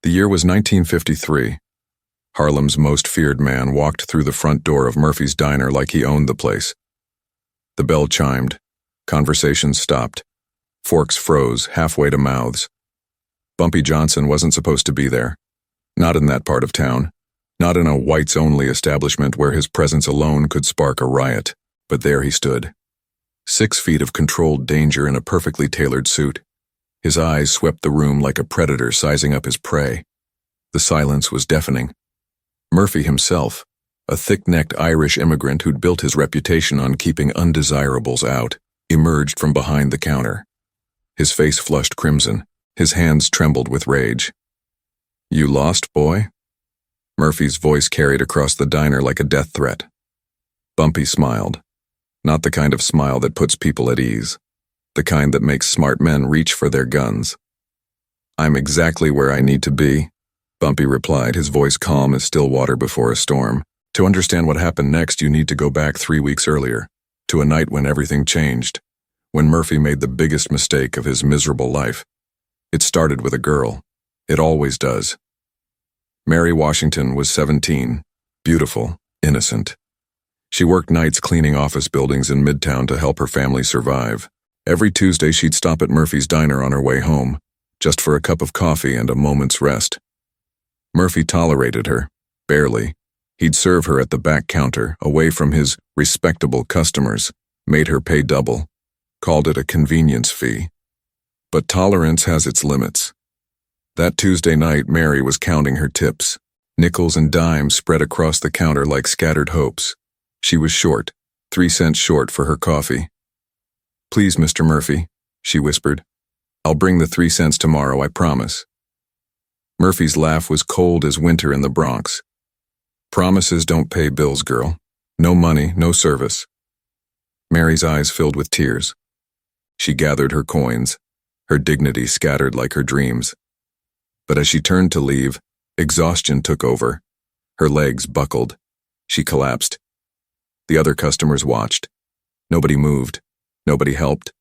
The year was 1953. Harlem's most feared man walked through the front door of Murphy's diner like he owned the place. The bell chimed. Conversations stopped. Forks froze halfway to mouths. Bumpy Johnson wasn't supposed to be there. Not in that part of town. Not in a whites-only establishment where his presence alone could spark a riot. But there he stood. 6 feet of controlled danger in a perfectly tailored suit. His eyes swept the room like a predator sizing up his prey. The silence was deafening. Murphy himself, a thick-necked Irish immigrant who'd built his reputation on keeping undesirables out, emerged from behind the counter. His face flushed crimson. His hands trembled with rage. "You lost, boy?" Murphy's voice carried across the diner like a death threat. Bumpy smiled. Not the kind of smile that puts people at ease. The kind that makes smart men reach for their guns. "I'm exactly where I need to be," Bumpy replied, his voice calm as still water before a storm. "To understand what happened next, you need to go back 3 weeks earlier, to a night when everything changed, when Murphy made the biggest mistake of his miserable life. It started with a girl. It always does. Mary Washington was 17, beautiful, innocent. She worked nights cleaning office buildings in Midtown to help her family survive. Every Tuesday she'd stop at Murphy's diner on her way home, just for a cup of coffee and a moment's rest. Murphy tolerated her, barely. He'd serve her at the back counter, away from his respectable customers, made her pay double, called it a convenience fee. But tolerance has its limits. That Tuesday night, Mary was counting her tips, nickels and dimes spread across the counter like scattered hopes. She was short, 3 cents short for her coffee. "Please, Mr. Murphy," she whispered. "I'll bring the 3 cents tomorrow, I promise." Murphy's laugh was cold as winter in the Bronx. "Promises don't pay bills, girl. No money, no service." Mary's eyes filled with tears. She gathered her coins, her dignity scattered like her dreams. But as she turned to leave, exhaustion took over. Her legs buckled. She collapsed. The other customers watched. Nobody moved. Nobody helped.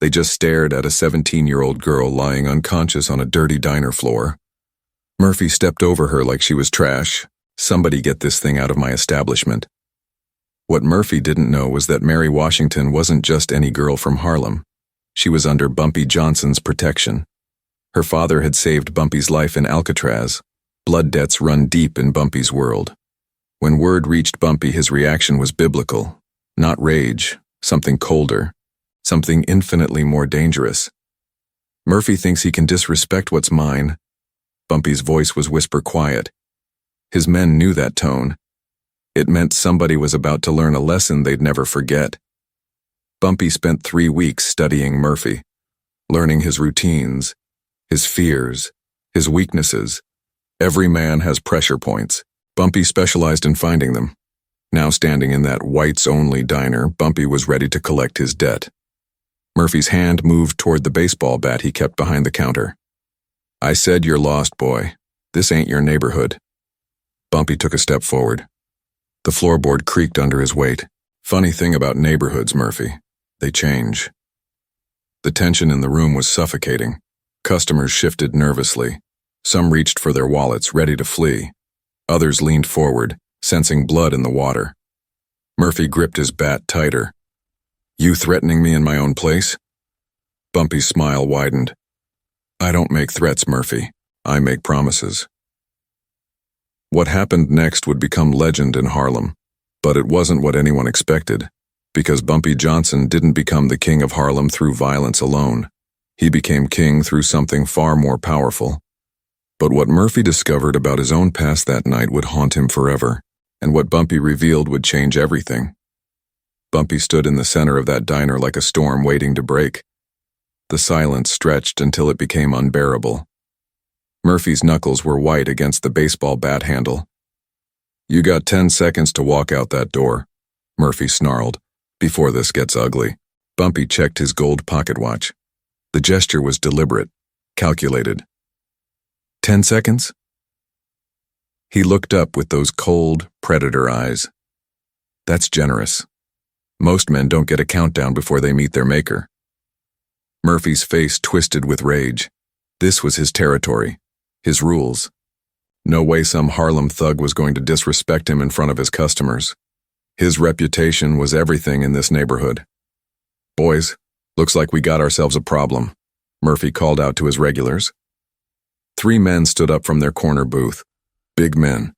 They just stared at a 17-year-old girl lying unconscious on a dirty diner floor. Murphy stepped over her like she was trash. "Somebody get this thing out of my establishment." What Murphy didn't know was that Mary Washington wasn't just any girl from Harlem. She was under Bumpy Johnson's protection. Her father had saved Bumpy's life in Alcatraz. Blood debts run deep in Bumpy's world. When word reached Bumpy, his reaction was biblical. Not rage, something colder, something infinitely more dangerous. "Murphy thinks he can disrespect what's mine." Bumpy's voice was whisper quiet. His men knew that tone. It meant somebody was about to learn a lesson they'd never forget. Bumpy spent 3 weeks studying Murphy, learning his routines, his fears, his weaknesses. Every man has pressure points. Bumpy specialized in finding them. Now standing in that whites-only diner, Bumpy was ready to collect his debt. Murphy's hand moved toward the baseball bat he kept behind the counter. "I said you're lost, boy. This ain't your neighborhood." Bumpy took a step forward. The floorboard creaked under his weight. "Funny thing about neighborhoods, Murphy. They change." The tension in the room was suffocating. Customers shifted nervously. Some reached for their wallets, ready to flee. Others leaned forward, sensing blood in the water. Murphy gripped his bat tighter. "You threatening me in my own place?" Bumpy's smile widened. "I don't make threats, Murphy. I make promises." What happened next would become legend in Harlem, but it wasn't what anyone expected, because Bumpy Johnson didn't become the king of Harlem through violence alone. He became king through something far more powerful. But what Murphy discovered about his own past that night would haunt him forever, and what Bumpy revealed would change everything. Bumpy stood in the center of that diner like a storm waiting to break. The silence stretched until it became unbearable. Murphy's knuckles were white against the baseball bat handle. "You got 10 seconds to walk out that door," Murphy snarled, "before this gets ugly." Bumpy checked his gold pocket watch. The gesture was deliberate, calculated. 10 seconds? He looked up with those cold, predator eyes. That's generous. Most men don't get a countdown before they meet their maker. Murphy's face twisted with rage. This was his territory. His rules. No way some Harlem thug was going to disrespect him in front of his customers. His reputation was everything in this neighborhood. "Boys, looks like we got ourselves a problem," Murphy called out to his regulars. 3 men stood up from their corner booth. Big men.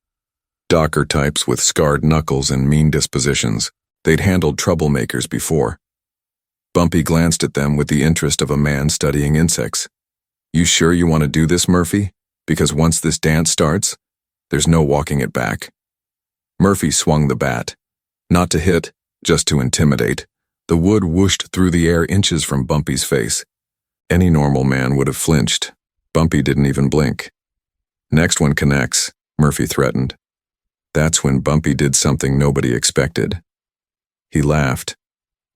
Docker types with scarred knuckles and mean dispositions. They'd handled troublemakers before. Bumpy glanced at them with the interest of a man studying insects. "You sure you want to do this, Murphy? Because once this dance starts, there's no walking it back." Murphy swung the bat. Not to hit, just to intimidate. The wood whooshed through the air inches from Bumpy's face. Any normal man would have flinched. Bumpy didn't even blink. "Next one connects," Murphy threatened. That's when Bumpy did something nobody expected. He laughed.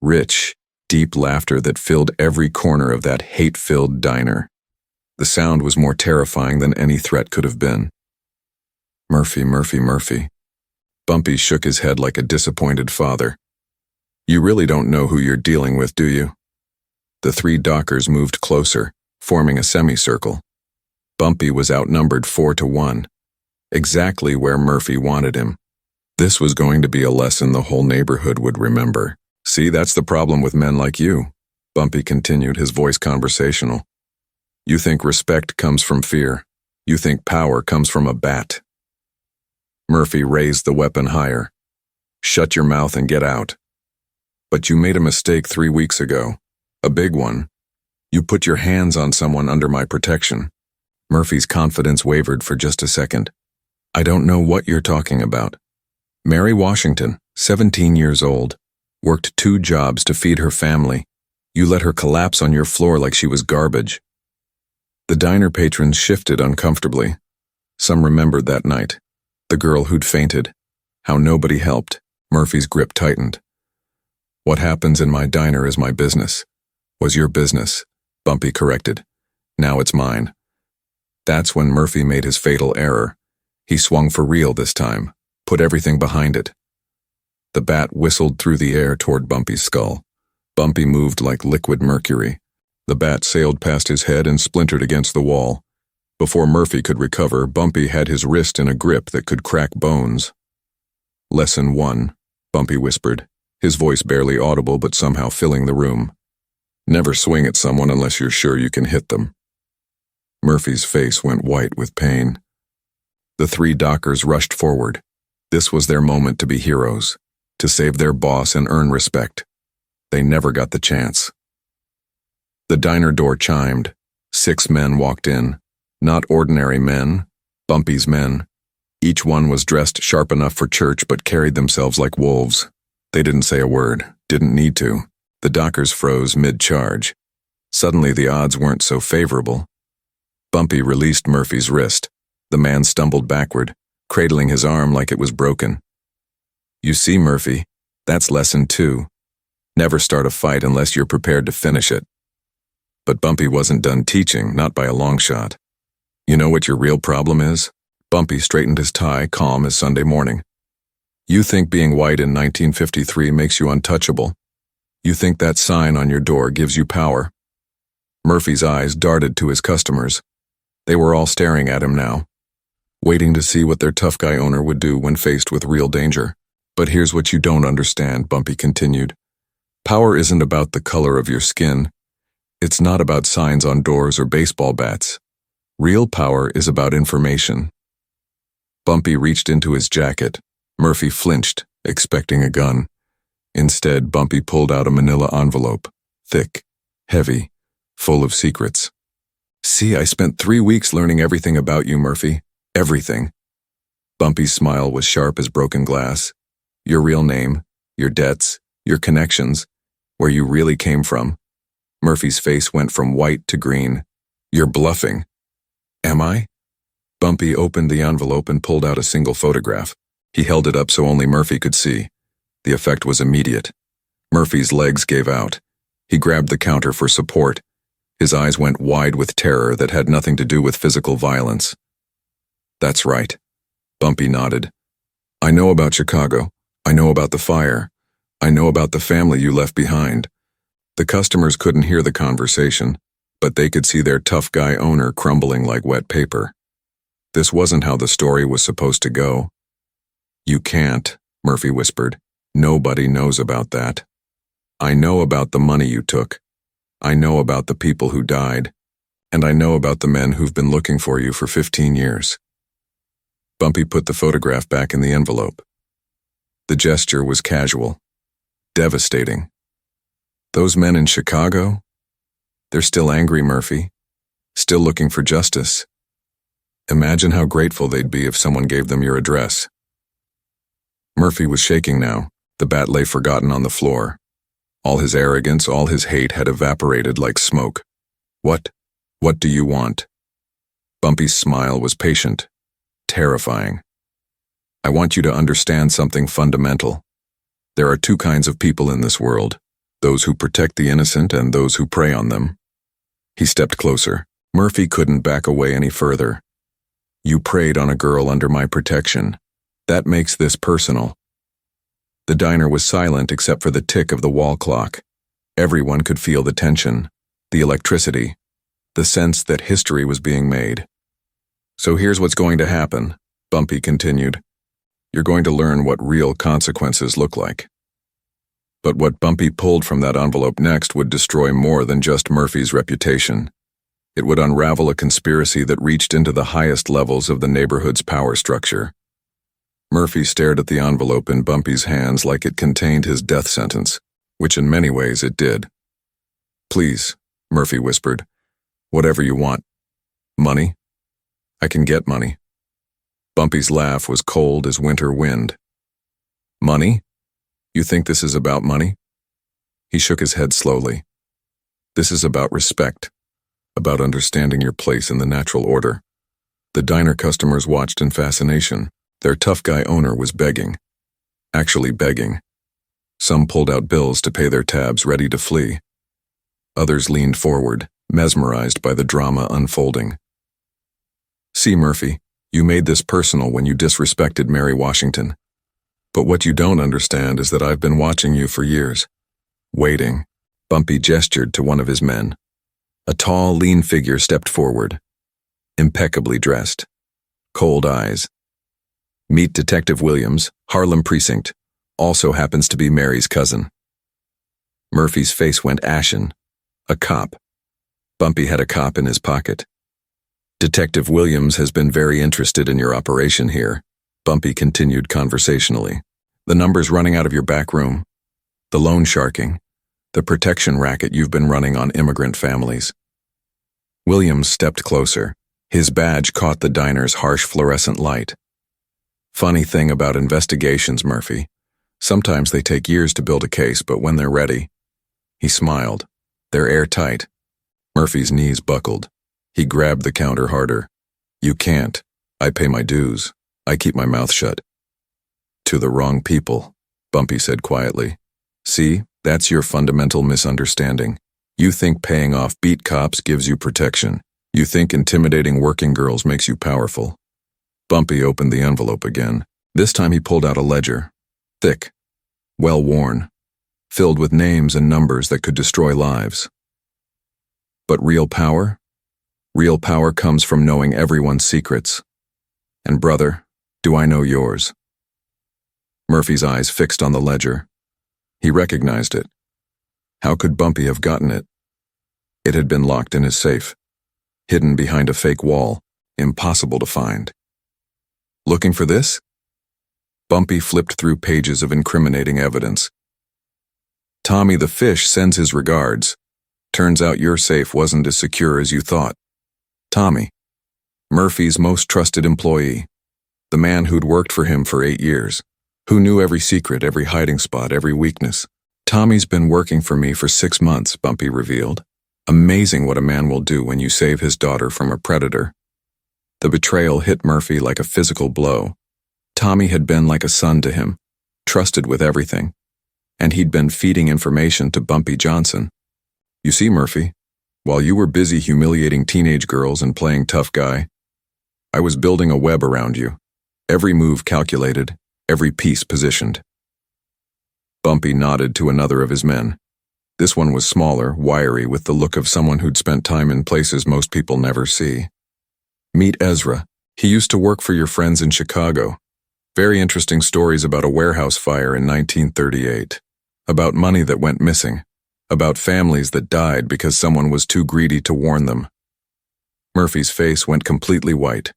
Rich, deep laughter that filled every corner of that hate-filled diner. The sound was more terrifying than any threat could have been. "Murphy, Murphy, Murphy." Bumpy shook his head like a disappointed father. "You really don't know who you're dealing with, do you?" The 3 dockers moved closer, forming a semicircle. Bumpy was outnumbered 4-1. Exactly where Murphy wanted him. This was going to be a lesson the whole neighborhood would remember. "See, that's the problem with men like you," Bumpy continued, his voice conversational. "You think respect comes from fear. You think power comes from a bat." Murphy raised the weapon higher. "Shut your mouth and get out." "But you made a mistake 3 weeks ago. A big one. You put your hands on someone under my protection." Murphy's confidence wavered for just a second. "I don't know what you're talking about." "Mary Washington, 17 years old, worked 2 jobs to feed her family. You let her collapse on your floor like she was garbage." The diner patrons shifted uncomfortably. Some remembered that night. The girl who'd fainted. How nobody helped. Murphy's grip tightened. "What happens in my diner is my business." "Was your business," Bumpy corrected. "Now it's mine." That's when Murphy made his fatal error. He swung for real this time, put everything behind it. The bat whistled through the air toward Bumpy's skull. Bumpy moved like liquid mercury. The bat sailed past his head and splintered against the wall. Before Murphy could recover, Bumpy had his wrist in a grip that could crack bones. "Lesson 1, Bumpy whispered, his voice barely audible but somehow filling the room. "Never swing at someone unless you're sure you can hit them." Murphy's face went white with pain. The 3 dockers rushed forward. This was their moment to be heroes, to save their boss and earn respect. They never got the chance. The diner door chimed. 6 men walked in. Not ordinary men, Bumpy's men. Each one was dressed sharp enough for church but carried themselves like wolves. They didn't say a word, didn't need to. The dockers froze mid-charge. Suddenly the odds weren't so favorable. Bumpy released Murphy's wrist. The man stumbled backward, cradling his arm like it was broken. "You see, Murphy, that's lesson 2. Never start a fight unless you're prepared to finish it." But Bumpy wasn't done teaching, not by a long shot. "You know what your real problem is?" Bumpy straightened his tie, calm as Sunday morning. "You think being white in 1953 makes you untouchable. You think that sign on your door gives you power." Murphy's eyes darted to his customers. They were all staring at him now, waiting to see what their tough guy owner would do when faced with real danger. "But here's what you don't understand," Bumpy continued. "Power isn't about the color of your skin. It's not about signs on doors or baseball bats. Real power is about information." Bumpy reached into his jacket. Murphy flinched, expecting a gun. Instead, Bumpy pulled out a manila envelope, thick, heavy, full of secrets. "See, I spent 3 weeks learning everything about you, Murphy. Everything." Bumpy's smile was sharp as broken glass. "Your real name, your debts, your connections, where you really came from." Murphy's face went from white to green. "You're bluffing." "Am I?" Bumpy opened the envelope and pulled out a single photograph. He held it up so only Murphy could see. The effect was immediate. Murphy's legs gave out. He grabbed the counter for support. His eyes went wide with terror that had nothing to do with physical violence. "That's right." Bumpy nodded. "I know about Chicago. I know about the fire. I know about the family you left behind." The customers couldn't hear the conversation, but they could see their tough guy owner crumbling like wet paper. This wasn't how the story was supposed to go. You can't, Murphy whispered. Nobody knows about that. I know about the money you took. I know about the people who died. And I know about the men who've been looking for you for 15 years. Bumpy put the photograph back in the envelope. The gesture was casual, devastating. Those men in Chicago? They're still angry, Murphy. Still looking for justice. Imagine how grateful they'd be if someone gave them your address. Murphy was shaking now. The bat lay forgotten on the floor. All his arrogance, all his hate had evaporated like smoke. What do you want? Bumpy's smile was patient, terrifying. I want you to understand something fundamental. There are two kinds of people in this world, those who protect the innocent and those who prey on them. He stepped closer. Murphy couldn't back away any further. You preyed on a girl under my protection. That makes this personal. The diner was silent except for the tick of the wall clock. Everyone could feel the tension, the electricity, the sense that history was being made. So here's what's going to happen, Bumpy continued. You're going to learn what real consequences look like. But what Bumpy pulled from that envelope next would destroy more than just Murphy's reputation. It would unravel a conspiracy that reached into the highest levels of the neighborhood's power structure. Murphy stared at the envelope in Bumpy's hands like it contained his death sentence, which in many ways it did. Please, Murphy whispered, whatever you want. Money? I can get money. Bumpy's laugh was cold as winter wind. Money? You think this is about money? He shook his head slowly. This is about respect, about understanding your place in the natural order. The diner customers watched in fascination. Their tough guy owner was begging. Actually begging. Some pulled out bills to pay their tabs, ready to flee. Others leaned forward, mesmerized by the drama unfolding. See, Murphy, you made this personal when you disrespected Mary Washington. But what you don't understand is that I've been watching you for years. Waiting. Bumpy gestured to one of his men. A tall, lean figure stepped forward. Impeccably dressed. Cold eyes. Meet Detective Williams, Harlem Precinct. Also happens to be Mary's cousin. Murphy's face went ashen. A cop. Bumpy had a cop in his pocket. Detective Williams has been very interested in your operation here, Bumpy continued conversationally. The numbers running out of your back room, the loan sharking, the protection racket you've been running on immigrant families. Williams stepped closer. His badge caught the diner's harsh fluorescent light. Funny thing about investigations, Murphy. Sometimes they take years to build a case, but when they're ready. He smiled. They're airtight. Murphy's knees buckled. He grabbed the counter harder. You can't. I pay my dues. I keep my mouth shut. To the wrong people, Bumpy said quietly. See, that's your fundamental misunderstanding. You think paying off beat cops gives you protection. You think intimidating working girls makes you powerful. Bumpy opened the envelope again. This time he pulled out a ledger. Thick, well-worn, filled with names and numbers that could destroy lives. But real power? Real power comes from knowing everyone's secrets. And brother, do I know yours? Murphy's eyes fixed on the ledger. He recognized it. How could Bumpy have gotten it? It had been locked in his safe, hidden behind a fake wall, impossible to find. Looking for this? Bumpy flipped through pages of incriminating evidence. Tommy the fish sends his regards. Turns out your safe wasn't as secure as you thought. Tommy, Murphy's most trusted employee, the man who'd worked for him for 8 years, who knew every secret, every hiding spot, every weakness. Tommy's been working for me for 6 months, Bumpy revealed. Amazing what a man will do when you save his daughter from a predator. The betrayal hit Murphy like a physical blow. Tommy had been like a son to him, trusted with everything, and he'd been feeding information to Bumpy Johnson. You see, Murphy, while you were busy humiliating teenage girls and playing tough guy, I was building a web around you, every move calculated, every piece positioned. Bumpy nodded to another of his men. This one was smaller, wiry, with the look of someone who'd spent time in places most people never see. Meet Ezra, He used to work for your friends in Chicago. Very interesting stories about a warehouse fire in 1938. About money that went missing. About families that died because someone was too greedy to warn them. Murphy's face went completely white.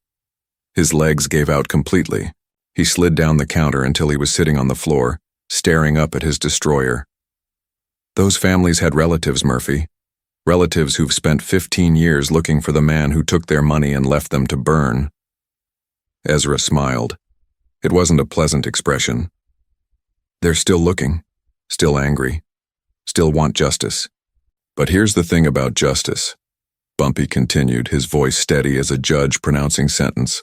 His legs gave out completely. He slid down the counter until he was sitting on the floor, staring up at his destroyer. Those families had relatives, Murphy. Relatives who've spent 15 years looking for the man who took their money and left them to burn. Ezra smiled. It wasn't a pleasant expression. They're still looking, still angry, still want justice. But here's the thing about justice, Bumpy continued, his voice steady as a judge pronouncing sentence.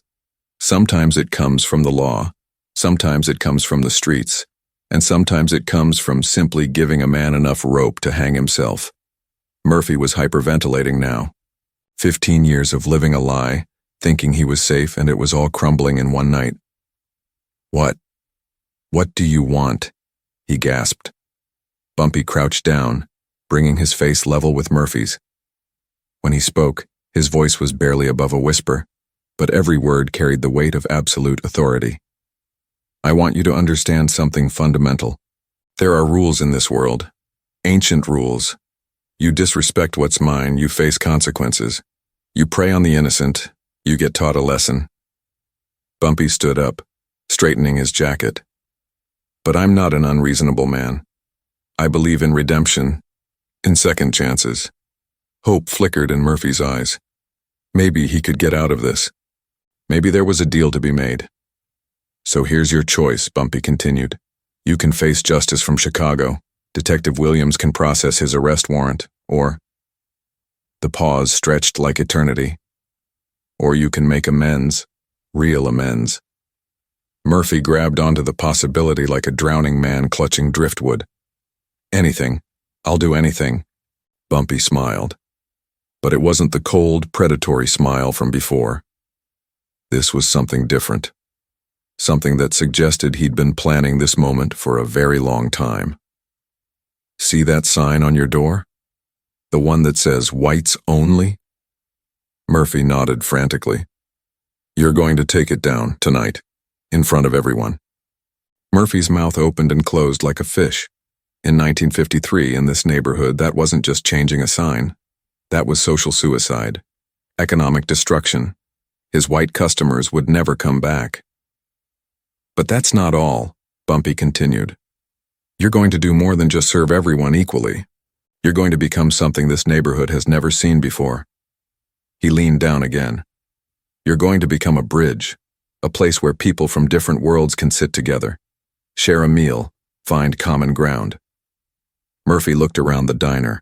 Sometimes it comes from the law, sometimes it comes from the streets, and sometimes it comes from simply giving a man enough rope to hang himself. Murphy was hyperventilating now. 15 years of living a lie, thinking he was safe, and it was all crumbling in one night. What do you want? He gasped. Bumpy crouched down, bringing his face level with Murphy's. When he spoke, his voice was barely above a whisper, but every word carried the weight of absolute authority. I want you to understand something fundamental. There are rules in this world, ancient rules. You disrespect what's mine, you face consequences. You prey on the innocent, you get taught a lesson. Bumpy stood up, straightening his jacket. But I'm not an unreasonable man. I believe in redemption, in second chances. Hope flickered in Murphy's eyes. Maybe he could get out of this. Maybe there was a deal to be made. So here's your choice, Bumpy continued. You can face justice from Chicago. Detective Williams can process his arrest warrant, or... The pause stretched like eternity. Or you can make amends, real amends. Murphy grabbed onto the possibility like a drowning man clutching driftwood. Anything. I'll do anything. Bumpy smiled. But it wasn't the cold, predatory smile from before. This was something different. Something that suggested he'd been planning this moment for a very long time. See that sign on your door? The one that says whites only? Murphy nodded frantically. You're going to take it down tonight, in front of everyone. Murphy's mouth opened and closed like a fish. In 1953, in this neighborhood, that wasn't just changing a sign. That was social suicide, economic destruction. His white customers would never come back. But that's not all, Bumpy continued. You're going to do more than just serve everyone equally. You're going to become something this neighborhood has never seen before. He leaned down again. You're going to become a bridge, a place where people from different worlds can sit together, share a meal, find common ground. Murphy looked around the diner.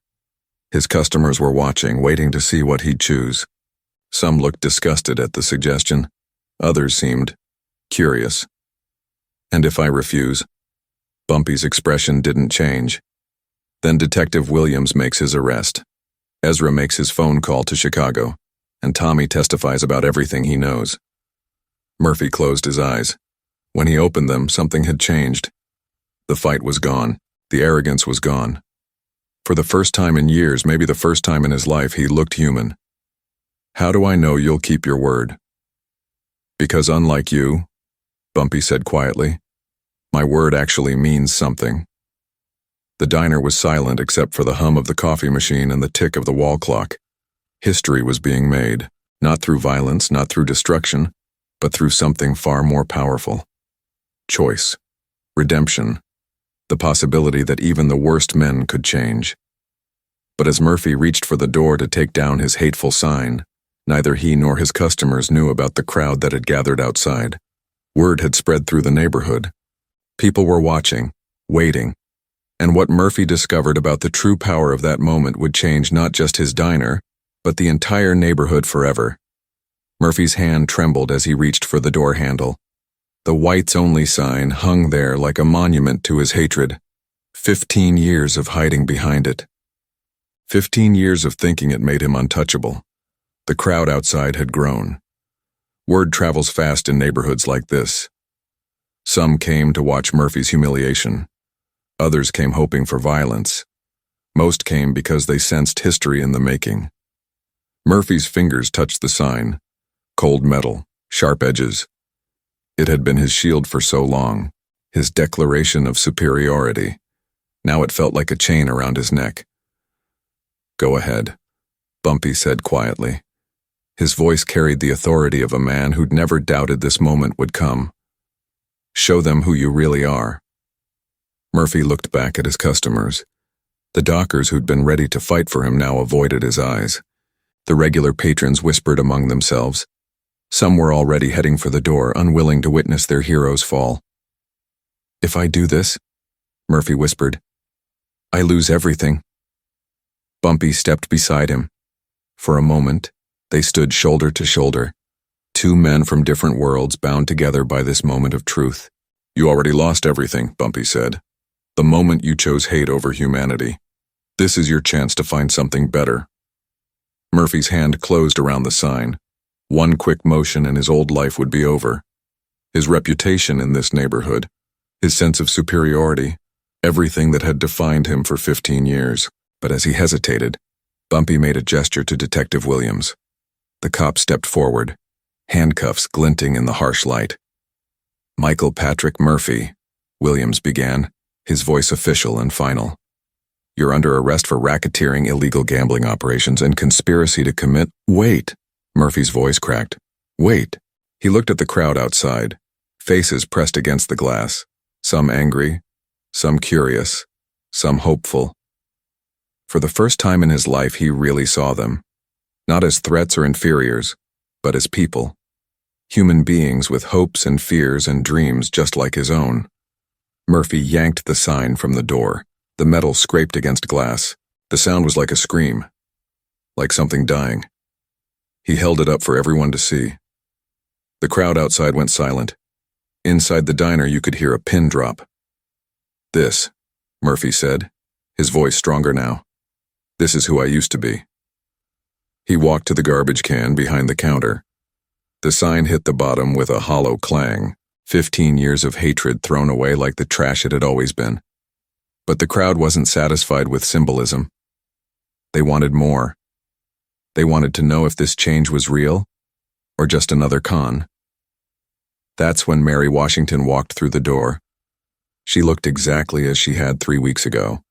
His customers were watching, waiting to see what he'd choose. Some looked disgusted at the suggestion. Others seemed curious. And if I refuse? Bumpy's expression didn't change. Then Detective Williams makes his arrest. Ezra makes his phone call to Chicago, and Tommy testifies about everything he knows. Murphy closed his eyes. When he opened them, something had changed. The fight was gone. The arrogance was gone. For the first time in years, maybe the first time in his life, he looked human. How do I know you'll keep your word? Because unlike you, Bumpy said quietly, my word actually means something. The diner was silent except for the hum of the coffee machine and the tick of the wall clock. History was being made, not through violence, not through destruction, but through something far more powerful. Choice. Redemption. The possibility that even the worst men could change. But as Murphy reached for the door to take down his hateful sign, neither he nor his customers knew about the crowd that had gathered outside. Word had spread through the neighborhood. People were watching, waiting, and what Murphy discovered about the true power of that moment would change not just his diner, but the entire neighborhood forever. Murphy's hand trembled as he reached for the door handle. The whites only sign hung there like a monument to his hatred. 15 years of hiding behind it. 15 years of thinking it made him untouchable. The crowd outside had grown. Word travels fast in neighborhoods like this. Some came to watch Murphy's humiliation. Others came hoping for violence. Most came because they sensed history in the making. Murphy's fingers touched the sign. Cold metal, sharp edges. It had been his shield for so long, his declaration of superiority. Now it felt like a chain around his neck. "Go ahead," Bumpy said quietly. His voice carried the authority of a man who'd never doubted this moment would come. "Show them who you really are." Murphy looked back at his customers. The dockers who'd been ready to fight for him now avoided his eyes. The regular patrons whispered among themselves. Some were already heading for the door, unwilling to witness their heroes fall. "If I do this," Murphy whispered, "I lose everything." Bumpy stepped beside him. For a moment, they stood shoulder to shoulder, two men from different worlds bound together by this moment of truth. "You already lost everything," Bumpy said. "The moment you chose hate over humanity. This is your chance to find something better." Murphy's hand closed around the sign. One quick motion and his old life would be over. His reputation in this neighborhood, his sense of superiority, everything that had defined him for 15 years. But as he hesitated, Bumpy made a gesture to Detective Williams. The cop stepped forward, handcuffs glinting in the harsh light. "Michael Patrick Murphy," Williams began, his voice official and final. "You're under arrest for racketeering, illegal gambling operations, and conspiracy to commit—" "Wait," Murphy's voice cracked. "Wait." He looked at the crowd outside, faces pressed against the glass, some angry, some curious, some hopeful. For the first time in his life, he really saw them, not as threats or inferiors, but as people. Human beings with hopes and fears and dreams just like his own. Murphy yanked the sign from the door. The metal scraped against glass. The sound was like a scream, like something dying. He held it up for everyone to see. The crowd outside went silent. Inside the diner, you could hear a pin drop. "This," Murphy said, his voice stronger now. "This is who I used to be." He walked to the garbage can behind the counter. The sign hit the bottom with a hollow clang, 15 years of hatred thrown away like the trash it had always been. But the crowd wasn't satisfied with symbolism. They wanted more. They wanted to know if this change was real, or just another con. That's when Mary Washington walked through the door. She looked exactly as she had 3 weeks ago.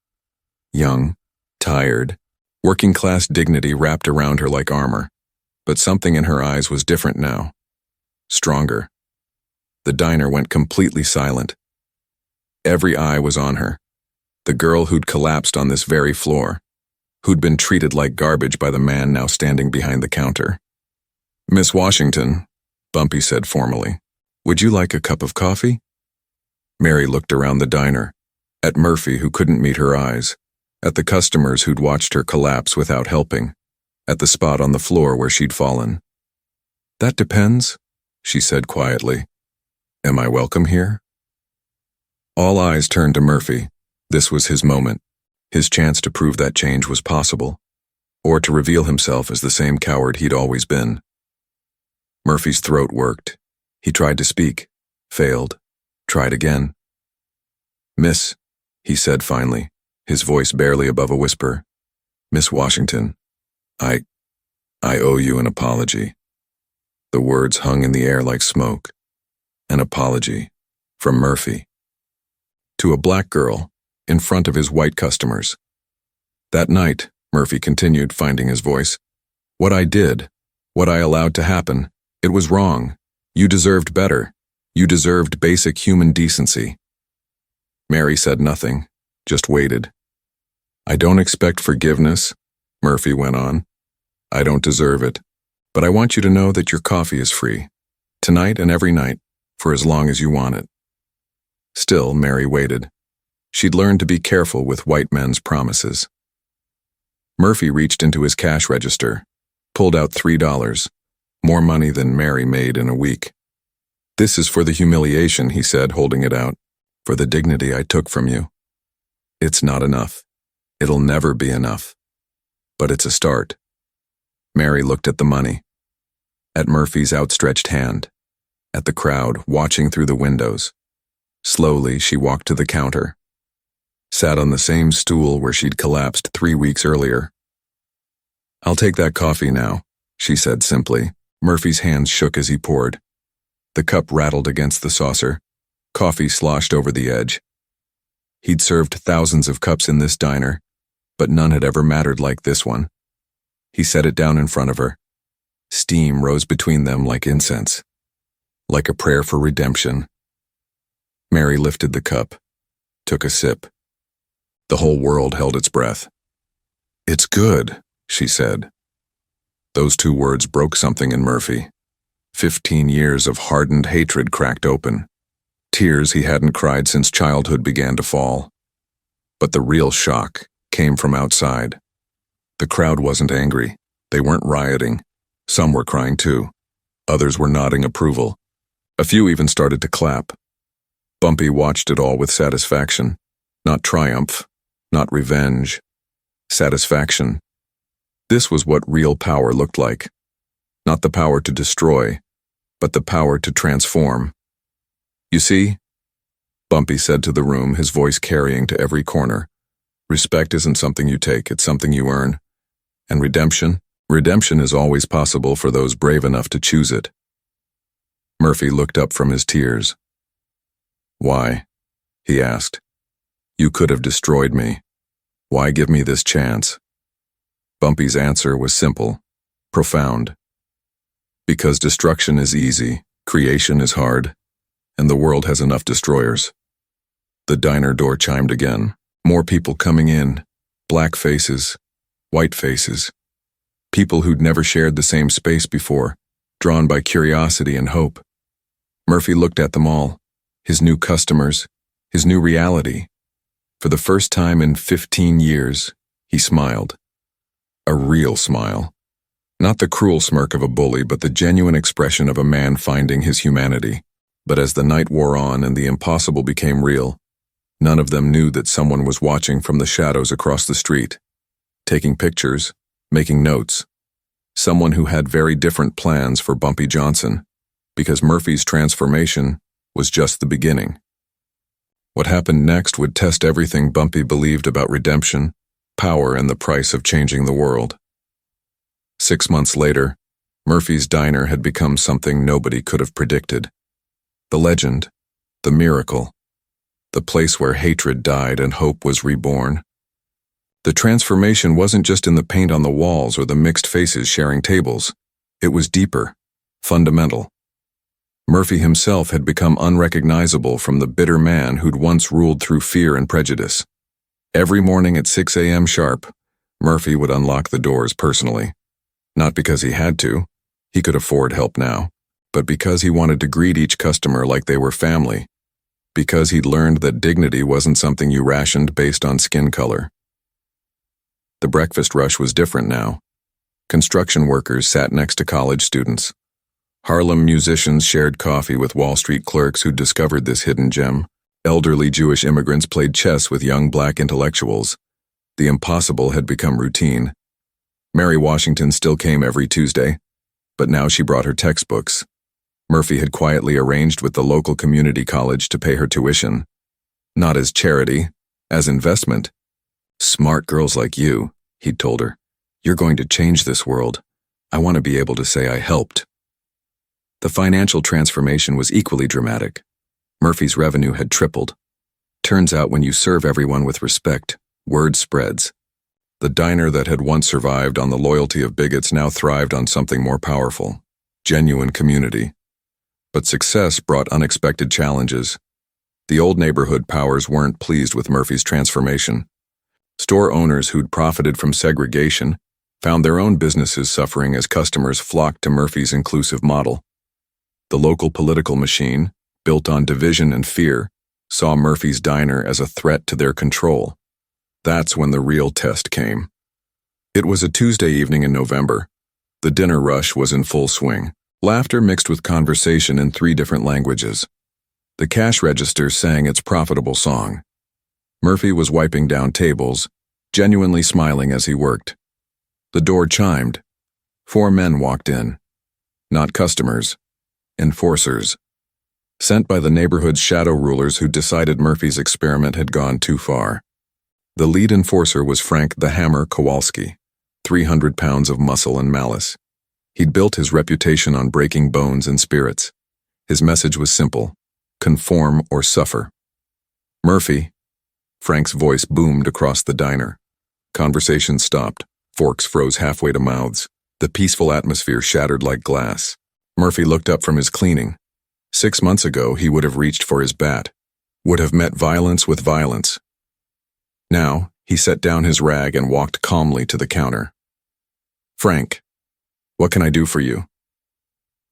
Young, tired, working-class dignity wrapped around her like armor. But something in her eyes was different now. Stronger. The diner went completely silent. Every eye was on her. The girl who'd collapsed on this very floor, who'd been treated like garbage by the man now standing behind the counter. "Miss Washington," Bumpy said formally, "would you like a cup of coffee?" Mary looked around the diner, at Murphy who couldn't meet her eyes, at the customers who'd watched her collapse without helping, at the spot on the floor where she'd fallen. "That depends," she said quietly. "Am I welcome here?" All eyes turned to Murphy. This was his moment, his chance to prove that change was possible, or to reveal himself as the same coward he'd always been. Murphy's throat worked. He tried to speak, failed, tried again. "Miss," he said finally, his voice barely above a whisper. "Miss Washington, I owe you an apology." The words hung in the air like smoke. An apology. From Murphy. To a black girl, in front of his white customers. "That night," Murphy continued, finding his voice, "what I did, what I allowed to happen, it was wrong. You deserved better. You deserved basic human decency." Mary said nothing, just waited. "I don't expect forgiveness," Murphy went on. "I don't deserve it. But I want you to know that your coffee is free. Tonight and every night, for as long as you want it." Still, Mary waited. She'd learned to be careful with white men's promises. Murphy reached into his cash register, pulled out $3, more money than Mary made in a week. "This is for the humiliation," he said, holding it out, "for the dignity I took from you. It's not enough. It'll never be enough. But it's a start." Mary looked at the money, at Murphy's outstretched hand, at the crowd watching through the windows. Slowly, she walked to the counter, sat on the same stool where she'd collapsed 3 weeks earlier. "I'll take that coffee now," she said simply. Murphy's hands shook as he poured. The cup rattled against the saucer. Coffee sloshed over the edge. He'd served thousands of cups in this diner, but none had ever mattered like this one. He set it down in front of her. Steam rose between them like incense, like a prayer for redemption. Mary lifted the cup, took a sip. The whole world held its breath. "It's good," she said. Those two words broke something in Murphy. 15 years of hardened hatred cracked open. Tears he hadn't cried since childhood began to fall. But the real shock came from outside. The crowd wasn't angry. They weren't rioting. Some were crying too. Others were nodding approval. A few even started to clap. Bumpy watched it all with satisfaction. Not triumph, not revenge. Satisfaction. This was what real power looked like. Not the power to destroy, but the power to transform. "You see?" Bumpy said to the room, his voice carrying to every corner. "Respect isn't something you take, it's something you earn. And redemption? Redemption is always possible for those brave enough to choose it." Murphy looked up from his tears. "Why?" he asked. "You could have destroyed me. Why give me this chance?" Bumpy's answer was simple, profound. Because destruction is easy, creation is hard, and the world has enough destroyers. The diner door chimed again. More people coming in, black faces, white faces. People who'd never shared the same space before, drawn by curiosity and hope. Murphy looked at them all, his new customers, his new reality. For the first time in 15 years, he smiled. A real smile. Not the cruel smirk of a bully, but the genuine expression of a man finding his humanity. But as the night wore on and the impossible became real, none of them knew that someone was watching from the shadows across the street, taking pictures, making notes. Someone who had very different plans for Bumpy Johnson, because Murphy's transformation was just the beginning. What happened next would test everything Bumpy believed about redemption, power, and the price of changing the world. 6 months later, Murphy's Diner had become something nobody could have predicted. The legend, the miracle, the place where hatred died and hope was reborn. The transformation wasn't just in the paint on the walls or the mixed faces sharing tables. It was deeper, fundamental. Murphy himself had become unrecognizable from the bitter man who'd once ruled through fear and prejudice. Every morning at 6 a.m. sharp, Murphy would unlock the doors personally. Not because he had to, he could afford help now, but because he wanted to greet each customer like they were family. Because he'd learned that dignity wasn't something you rationed based on skin color. The breakfast rush was different now. Construction workers sat next to college students. Harlem musicians shared coffee with Wall Street clerks who'd discovered this hidden gem. Elderly Jewish immigrants played chess with young black intellectuals. The impossible had become routine. Mary Washington still came every Tuesday, but now she brought her textbooks. Murphy had quietly arranged with the local community college to pay her tuition. Not as charity, as investment. "Smart girls like you," he'd told her. "You're going to change this world. I want to be able to say I helped." The financial transformation was equally dramatic. Murphy's revenue had tripled. Turns out when you serve everyone with respect, word spreads. The diner that had once survived on the loyalty of bigots now thrived on something more powerful, genuine community. But success brought unexpected challenges. The old neighborhood powers weren't pleased with Murphy's transformation. Store owners who'd profited from segregation found their own businesses suffering as customers flocked to Murphy's inclusive model. The local political machine, built on division and fear, saw Murphy's Diner as a threat to their control. That's when the real test came. It was a Tuesday evening in November. The dinner rush was in full swing. Laughter mixed with conversation in 3 different languages. The cash register sang its profitable song. Murphy was wiping down tables, genuinely smiling as he worked. The door chimed. 4 men walked in. Not customers, enforcers. Sent by the neighborhood's shadow rulers who decided Murphy's experiment had gone too far. The lead enforcer was Frank the Hammer Kowalski, 300 pounds of muscle and malice. He'd built his reputation on breaking bones and spirits. His message was simple: conform or suffer. Murphy, Frank's voice boomed across the diner. Conversation stopped. Forks froze halfway to mouths. The peaceful atmosphere shattered like glass. Murphy looked up from his cleaning. 6 months ago, he would have reached for his bat, would have met violence with violence. Now, he set down his rag and walked calmly to the counter. "Frank, what can I do for you?"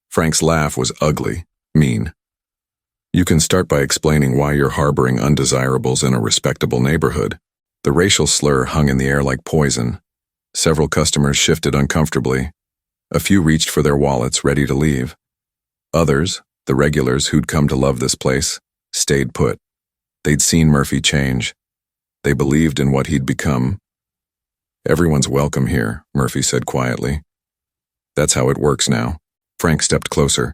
Frank's laugh was ugly, mean. "You can start by explaining why you're harboring undesirables in a respectable neighborhood." The racial slur hung in the air like poison. Several customers shifted uncomfortably. A few reached for their wallets, ready to leave. Others, the regulars who'd come to love this place, stayed put. They'd seen Murphy change. They believed in what he'd become. "Everyone's welcome here," Murphy said quietly. "That's how it works now." Frank stepped closer.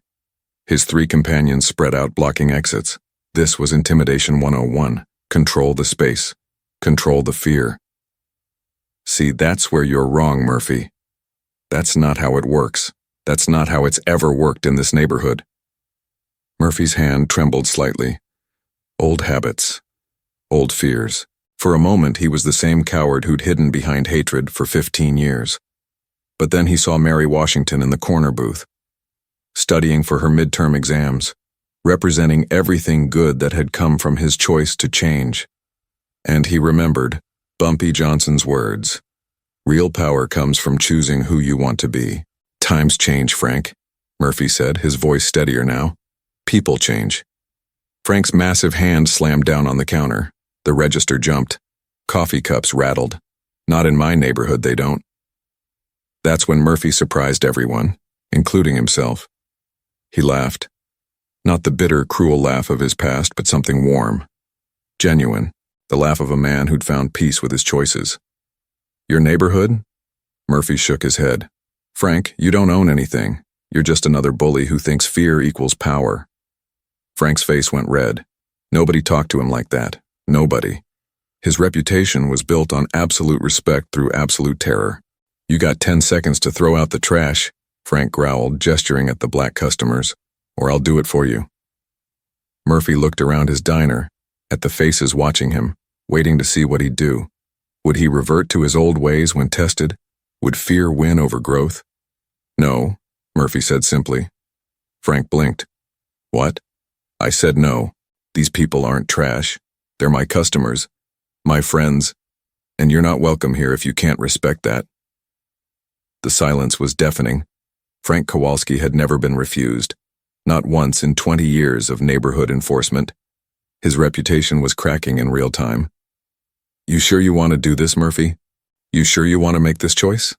His 3 companions spread out, blocking exits. This was Intimidation 101. Control the space. Control the fear. "See, that's where you're wrong, Murphy. That's not how it works. That's not how it's ever worked in this neighborhood." Murphy's hand trembled slightly. Old habits. Old fears. For a moment, he was the same coward who'd hidden behind hatred for 15 years. But then he saw Mary Washington in the corner booth, studying for her midterm exams, representing everything good that had come from his choice to change. And he remembered Bumpy Johnson's words: "Real power comes from choosing who you want to be." "Times change, Frank," Murphy said, his voice steadier now. "People change." Frank's massive hand slammed down on the counter. The register jumped. Coffee cups rattled. "Not in my neighborhood, they don't." That's when Murphy surprised everyone, including himself. He laughed. Not the bitter, cruel laugh of his past, but something warm. Genuine. The laugh of a man who'd found peace with his choices. "Your neighborhood?" Murphy shook his head. "Frank, you don't own anything. You're just another bully who thinks fear equals power." Frank's face went red. Nobody talked to him like that. Nobody. His reputation was built on absolute respect through absolute terror. "You got 10 seconds to throw out the trash," Frank growled, gesturing at the black customers, "or I'll do it for you." Murphy looked around his diner, at the faces watching him, waiting to see what he'd do. Would he revert to his old ways when tested? Would fear win over growth? "No," Murphy said simply. Frank blinked. "What?" "I said no. These people aren't trash. They're my customers, my friends, and you're not welcome here if you can't respect that." The silence was deafening. Frank Kowalski had never been refused, not once in 20 years of neighborhood enforcement. His reputation was cracking in real time. "You sure you want to do this, Murphy? You sure you want to make this choice?"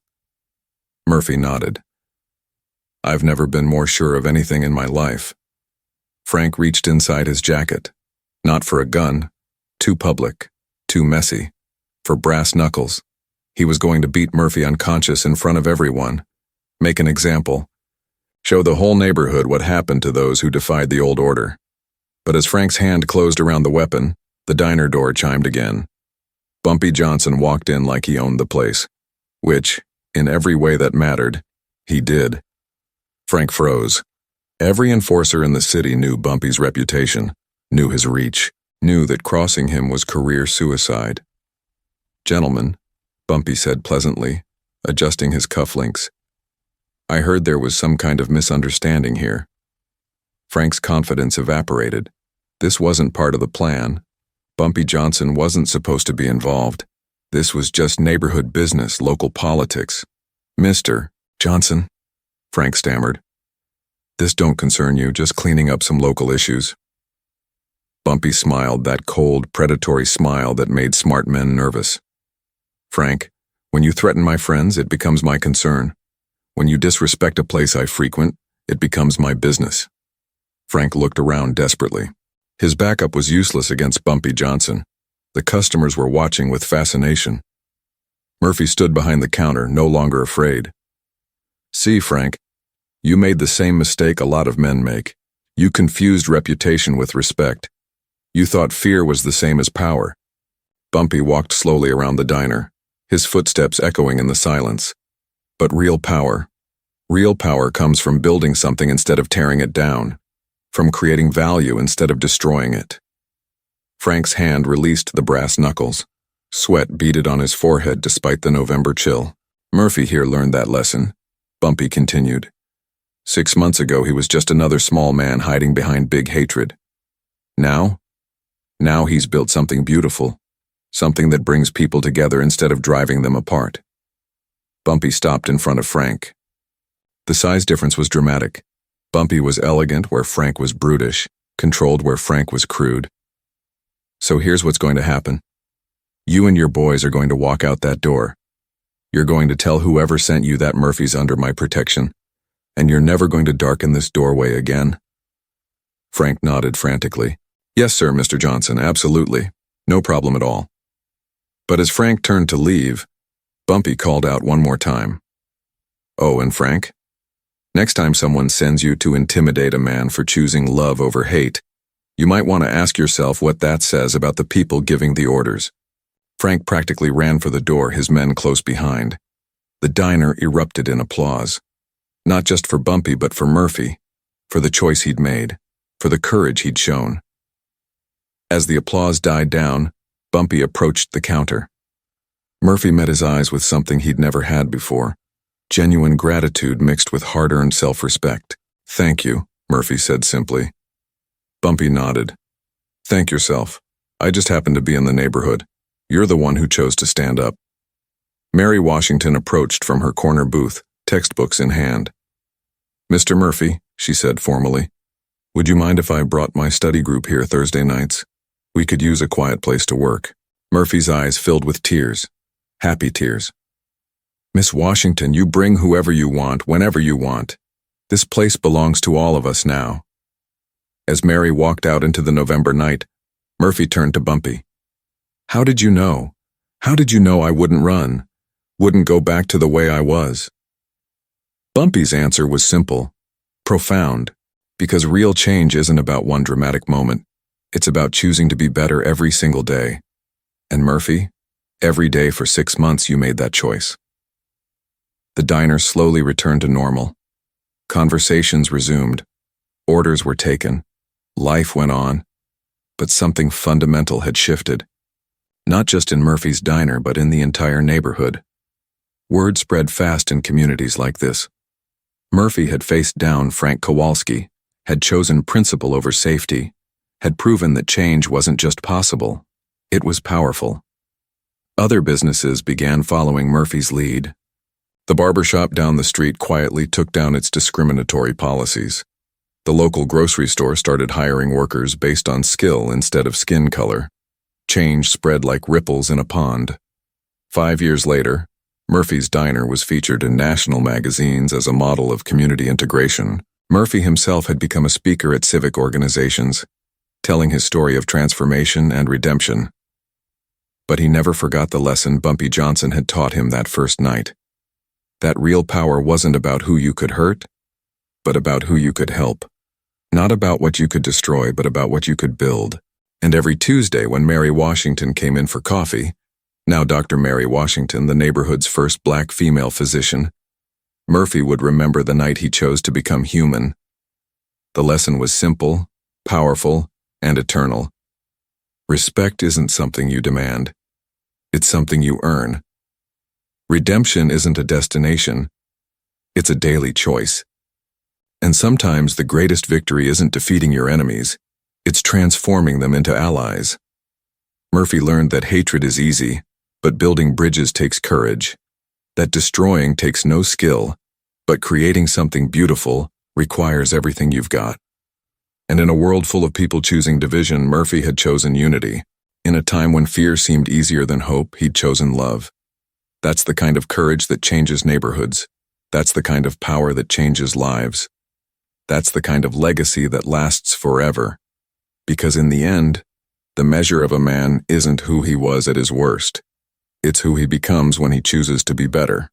Murphy nodded. "I've never been more sure of anything in my life." Frank reached inside his jacket. Not for a gun. Too public. Too messy. For brass knuckles. He was going to beat Murphy unconscious in front of everyone. Make an example. Show the whole neighborhood what happened to those who defied the old order. But as Frank's hand closed around the weapon, the diner door chimed again. Bumpy Johnson walked in like he owned the place. Which, in every way that mattered, he did. Frank froze. Every enforcer in the city knew Bumpy's reputation, knew his reach, knew that crossing him was career suicide. "Gentlemen," Bumpy said pleasantly, adjusting his cufflinks, "I heard there was some kind of misunderstanding here." Frank's confidence evaporated. This wasn't part of the plan. Bumpy Johnson wasn't supposed to be involved. This was just neighborhood business, local politics. "Mr. Johnson," Frank stammered. "This don't concern you, just cleaning up some local issues." Bumpy smiled, that cold, predatory smile that made smart men nervous. "Frank, when you threaten my friends, it becomes my concern. When you disrespect a place I frequent, it becomes my business." Frank looked around desperately. His backup was useless against Bumpy Johnson. The customers were watching with fascination. Murphy stood behind the counter, no longer afraid. "See, Frank, you made the same mistake a lot of men make. You confused reputation with respect. You thought fear was the same as power." Bumpy walked slowly around the diner, his footsteps echoing in the silence. "But real power comes from building something instead of tearing it down. from creating value instead of destroying it. Frank's hand released the brass knuckles. Sweat beaded on his forehead despite the November chill. Murphy here learned that lesson. Bumpy continued. 6 months ago, he was just another small man hiding behind big hatred. Now he's built something beautiful, something that brings people together instead of driving them apart. Bumpy stopped in front of Frank. The size difference was dramatic. Bumpy was elegant where Frank was brutish, controlled where Frank was crude. So here's what's going to happen. You and your boys are going to walk out that door. You're going to tell whoever sent you that Murphy's under my protection, and you're never going to darken this doorway again. Frank nodded frantically. Yes, sir, Mr. Johnson, absolutely. No problem at all. But as Frank turned to leave, Bumpy called out one more time. Oh, and Frank? Next time someone sends you to intimidate a man for choosing love over hate, you might want to ask yourself what that says about the people giving the orders. Frank practically ran for the door, his men close behind. The diner erupted in applause. Not just for Bumpy, but for Murphy, for the choice he'd made, for the courage he'd shown. As the applause died down, Bumpy approached the counter. Murphy met his eyes with something he'd never had before, genuine gratitude mixed with hard-earned self-respect. Thank you, Murphy said simply. Bumpy nodded. Thank yourself. I just happened to be in the neighborhood. You're the one who chose to stand up. Mary Washington approached from her corner booth, textbooks in hand. Mr. Murphy, she said formally, would you mind if I brought my study group here Thursday nights? We could use a quiet place to work. Murphy's eyes filled with tears, happy tears. Miss Washington, you bring whoever you want, whenever you want. This place belongs to all of us now. As Mary walked out into the November night, Murphy turned to Bumpy. How did you know? How did you know I wouldn't run? Wouldn't go back to the way I was? Bumpy's answer was simple, profound, because real change isn't about one dramatic moment. It's about choosing to be better every single day. And Murphy, every day for 6 months you made that choice. The diner slowly returned to normal. Conversations resumed. Orders were taken. Life went on. But something fundamental had shifted. Not just in Murphy's diner, but in the entire neighborhood. Word spread fast in communities like this. Murphy had faced down Frank Kowalski, had chosen principle over safety, had proven that change wasn't just possible, it was powerful. Other businesses began following Murphy's lead. The barbershop down the street quietly took down its discriminatory policies. The local grocery store started hiring workers based on skill instead of skin color. Change spread like ripples in a pond. 5 years later, Murphy's Diner was featured in national magazines as a model of community integration. Murphy himself had become a speaker at civic organizations, telling his story of transformation and redemption. But he never forgot the lesson Bumpy Johnson had taught him that first night. That real power wasn't about who you could hurt, but about who you could help. Not about what you could destroy, but about what you could build. And every Tuesday when Mary Washington came in for coffee, now Dr. Mary Washington, the neighborhood's first black female physician, Murphy would remember the night he chose to become human. The lesson was simple, powerful, and eternal. Respect isn't something you demand. It's something you earn. Redemption isn't a destination. It's a daily choice. And sometimes the greatest victory isn't defeating your enemies. It's transforming them into allies. Murphy learned that hatred is easy, but building bridges takes courage. That destroying takes no skill, but creating something beautiful requires everything you've got. And in a world full of people choosing division, Murphy had chosen unity. In a time when fear seemed easier than hope, he'd chosen love. That's the kind of courage that changes neighborhoods. That's the kind of power that changes lives. That's the kind of legacy that lasts forever. Because in the end, the measure of a man isn't who he was at his worst. It's who he becomes when he chooses to be better.